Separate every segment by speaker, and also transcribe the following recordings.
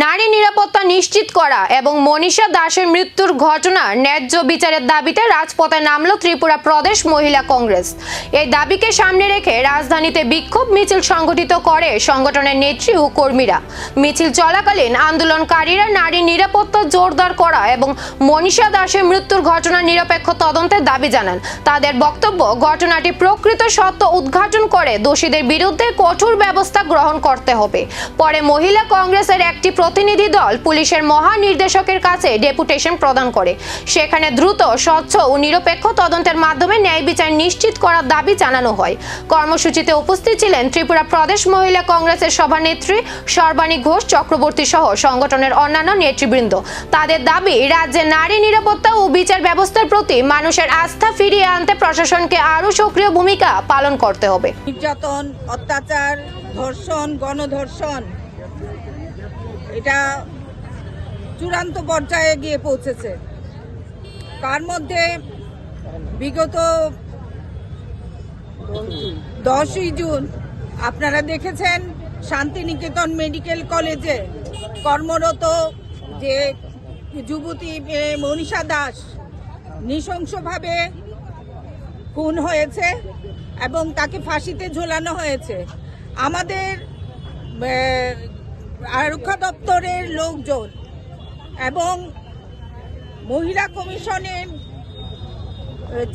Speaker 1: নারী নিরাপত্তা নিশ্চিত করা এবং মনীষা দাসের মৃত্যুর ঘটনার ন্যায্য বিচারের দাবিতে রাজপথে নামল ত্রিপুরা প্রদেশ মহিলা কংগ্রেস। এই দাবিকে সামনে রেখে রাজধানীতে বিক্ষোভ মিছিল সংগঠিত করে সংগঠনের নেত্রী ও কর্মীরা। মিছিল চলাকালীন আন্দোলনকারীরা নারী নিরাপত্তা জোরদার করা এবং মনীষা দাসের মৃত্যুর ঘটনার নিরপেক্ষ তদন্তের দাবি জানান। তাদের বক্তব্য, ঘটনাটি প্রকৃত সত্য উদ্ঘাটন করে দোষীদের বিরুদ্ধে কঠোর ব্যবস্থা গ্রহণ করতে হবে। পরে মহিলা কংগ্রেসের একটি প্রতিনিধি দল পুলিশের মহানির্দেশকের কাছে ডেপুটেশন প্রদান করে। সেখানে দ্রুত, স্বচ্ছ ও নিরপেক্ষ তদন্তের মাধ্যমে ন্যায় বিচার নিশ্চিত করার দাবি জানানো হয়। কর্মসূচিতে উপস্থিত ছিলেন ত্রিপুরা প্রদেশ মহিলা কংগ্রেসের সভানেত্রী সর্বাণী ঘোষ চক্রবর্তী সহ সংগঠনের অন্যান্য নেতৃবৃন্দ। তাদের দাবি, রাজ্যে নারী নিরাপত্তা ও বিচার ব্যবস্থার প্রতি মানুষের আস্থা ফিরিয়ে আনতে প্রশাসনকে আরও সক্রিয় ভূমিকা পালন করতে হবে।
Speaker 2: নির্যাতন, অত্যাচার, ধর্ষণ, গণধর্ষণ এটা চূড়ান্ত পর্যায়ে গিয়ে পৌঁছেছে। তার মধ্যে বিগত 10ই জুন আপনারা দেখেছেন শান্তিনিকেতন মেডিকেল কলেজে কর্মরত যে যুবতী মনীষা দাস নৃশংসভাবে খুন হয়েছে এবং তাকে ফাঁসিতে ঝোলানো হয়েছে। আমাদের আরক্ষা দপ্তরের লোকজন এবং মহিলা কমিশনের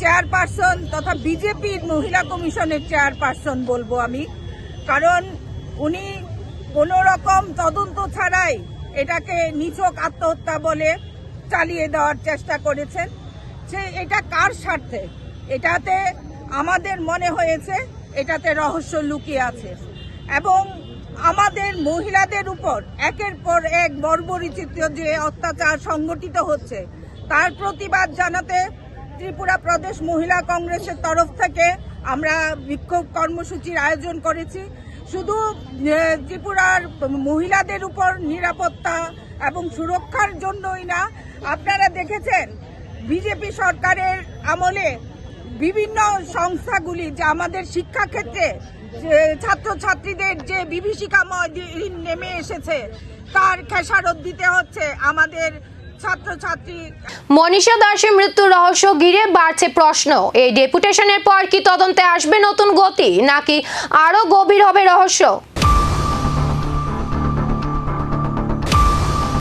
Speaker 2: চেয়ারপারসন তথা বিজেপির মহিলা কমিশনের চেয়ারপারসন বলবো আমি, কারণ উনি কোনো রকম তদন্ত ছাড়াই এটাকে নিছক আত্মহত্যা বলে চালিয়ে দেওয়ার চেষ্টা করেছেন। এটা কার স্বার্থে? এটাতে আমাদের মনে হয়েছে এটাতে রহস্য লুকিয়ে আছে এবং আমাদের মহিলাদের উপর একের পর এক বর্বরচিত যে অত্যাচার সংগঠিত হচ্ছে তার প্রতিবাদ জানাতে ত্রিপুরা প্রদেশ মহিলা কংগ্রেসের তরফ থেকে আমরা বিক্ষোভ কর্মসূচির আয়োজন করেছি। শুধু ত্রিপুরার মহিলাদের উপর নিরাপত্তা এবং সুরক্ষার জন্যই না, আপনারা দেখেছেন বিজেপি সরকারের আমলে বিভিন্ন সংস্থাগুলি যে আমাদের শিক্ষাক্ষেত্রে ছাত্রছাত্রীদের যে বিভীষিকাময় দিন নেমে এসেছে তার খেসারত দিতে হচ্ছে আমাদের ছাত্রছাত্রী।
Speaker 1: মনীষা দাসের মৃত্যুর রহস্য ঘিরে বাড়ছে প্রশ্ন। এই ডেপুটেশনের পর কি তদন্তে আসবে নতুন গতি, নাকি আরো গভীর হবে রহস্য?